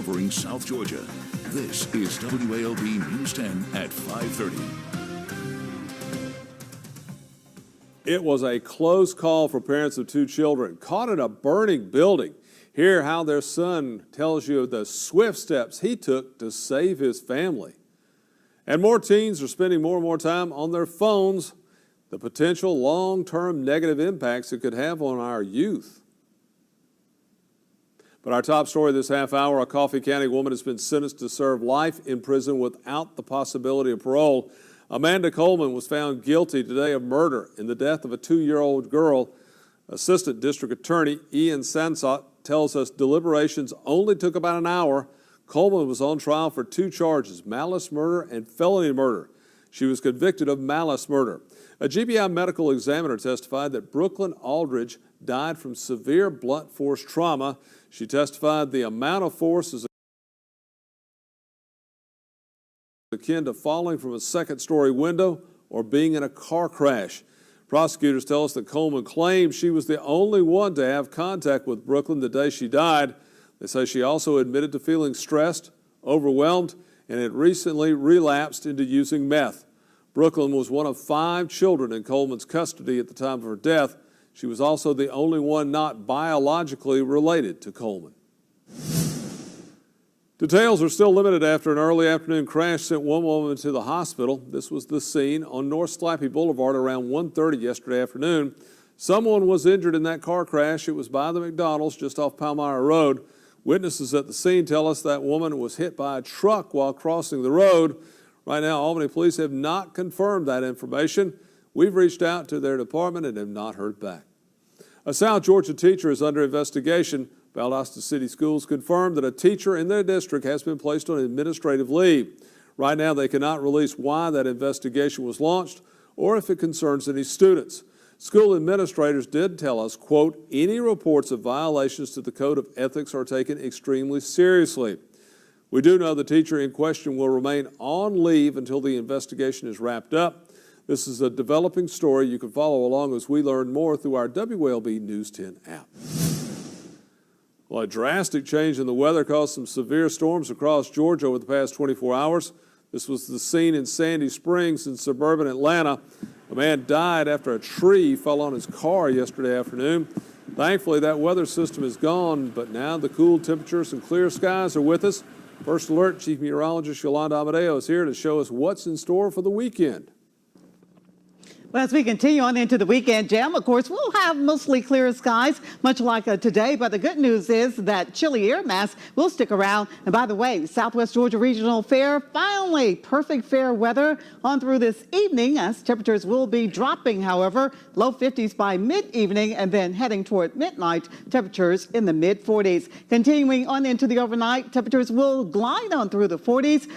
covering South Georgia. This is WALB News 10 at 5:30. It was a close call for parents of two children caught in a burning building. Hear how their son tells you the swift steps he took to save his family. And more teens are spending more and more time on their phones, the potential long-term negative impacts it could have on our youth. But our top story this half hour, a Coffee County woman has been sentenced to serve life in prison without the possibility of parole. Amanda Coleman was found guilty today of murder in the death of a 2-year-old girl. Assistant District Attorney Ian Sansot tells us deliberations only took about an hour. Coleman was on trial for 2 charges, malice murder and felony murder. She was convicted of malice murder. A GBI medical examiner testified that Brooklyn Aldridge died from severe blunt force trauma. She testified the amount of force is akin to falling from a second-story window or being in a car crash. Prosecutors tell us that Coleman claimed she was the only one to have contact with Brooklyn the day she died. They say she also admitted to feeling stressed, overwhelmed, and had recently relapsed into using meth. Brooklyn was one of 5 children in Coleman's custody at the time of her death. She was also the only one not biologically related to Coleman. Details are still limited after an early afternoon crash sent one woman to the hospital. This was the scene on North Slappy Boulevard around 1:30 yesterday afternoon. Someone was injured in that car crash. It was by the McDonald's just off Palmyra Road. Witnesses at the scene tell us that woman was hit by a truck while crossing the road. Right now, Albany police have not confirmed that information. We've reached out to their department and have not heard back. A South Georgia teacher is under investigation. Valdosta City Schools confirmed that a teacher in their district has been placed on administrative leave. Right now, they cannot release why that investigation was launched or if it concerns any students. School administrators did tell us, quote, any reports of violations to the Code of Ethics are taken extremely seriously. We do know the teacher in question will remain on leave until the investigation is wrapped up. This is a developing story. You can follow along as we learn more through our WALB News 10 app. Well, a drastic change in the weather caused some severe storms across Georgia over the past 24 hours. This was the scene in Sandy Springs in suburban Atlanta. A man died after a tree fell on his car yesterday afternoon. Thankfully, that weather system is gone, but now the cool temperatures and clear skies are with us. First Alert Chief Meteorologist Yolanda Amadeo is here to show us what's in store for the weekend. Well, as we continue on into the weekend, Jam, of course, we'll have mostly clear skies, much like today. But the good news is that chilly air mass will stick around. And by the way, Southwest Georgia Regional Fair, finally perfect fair weather on through this evening as temperatures will be dropping, however, low 50s by mid-evening and then heading toward midnight, temperatures in the mid-40s. Continuing on into the overnight, temperatures will glide on through the 40s.